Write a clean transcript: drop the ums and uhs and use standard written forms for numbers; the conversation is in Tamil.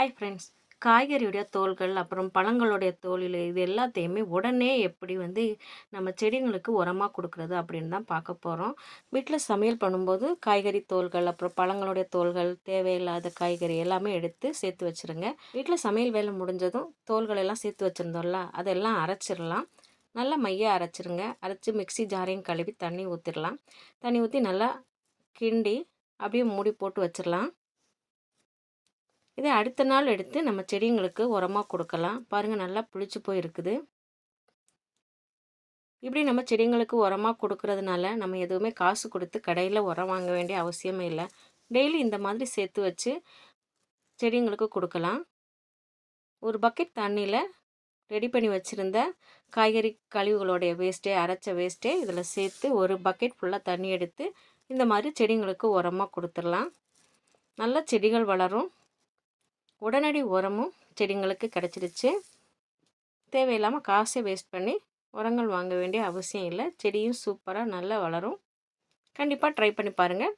Hi friends. காய்கறியுடைய தோல்கள், அப்புறம் பழங்களுடைய தோலில் இது எல்லாத்தையுமே உடனே எப்படி நம்ம செடிங்களுக்கு உரமா குடுக்குறது அப்படின்னு தான் பார்க்க போறோம். வீட்ல சமையல் பண்ணும்போது காய்கறி தோல்கள், அப்புறம் பழங்களுடைய தோல்கள், தேவையில்லாத காய்கறி எல்லாமே எடுத்து சேர்த்து வச்சுருங்க. வீட்ல சமையல் வேலை முடிஞ்சதும் தோல்கள் எல்லாம் சேர்த்து வச்சுருந்தோம்ல, அதெல்லாம் அரைச்சிரலாம். நல்லா மையா அரைச்சிருங்க. அரைச்சு மிக்ஸி ஜாரையும் கழுவி தண்ணி ஊத்திரலாம். தண்ணி ஊத்தி நல்லா கிண்டி அப்படியே மூடி போட்டு வச்சிரலாம். இதை அடுத்த நாள் எடுத்து நம்ம செடிங்களுக்கு உரமாக கொடுக்கலாம். பாருங்கள், நல்லா புளிச்சு போயிருக்குது. இப்படி நம்ம செடிங்களுக்கு உரமாக கொடுக்கறதுனால நம்ம எதுவுமே காசு கொடுத்து கடையில் உரம் வாங்க வேண்டிய அவசியமே இல்லை. டெய்லி இந்த மாதிரி சேர்த்து வச்சு செடிங்களுக்கு கொடுக்கலாம். ஒரு பக்கெட் தண்ணியில் ரெடி பண்ணி வச்சுருந்த காய்கறி கழிவுகளுடைய வேஸ்ட்டே, அரைச்ச வேஸ்ட்டே இதில் சேர்த்து ஒரு பக்கெட் ஃபுல்லாக தண்ணி எடுத்து இந்த மாதிரி செடிங்களுக்கு உரமாக கொடுத்துடலாம். நல்ல செடிகள் வளரும். உடனடி உரமும் செடிங்களுக்கு கிடச்சிருச்சு. தேவையில்லாமல் காசை வேஸ்ட் பண்ணி உரங்கள் வாங்க வேண்டிய அவசியம் இல்லை. செடியும் சூப்பராக நல்லா வளரும். கண்டிப்பாக ட்ரை பண்ணி பாருங்கள்.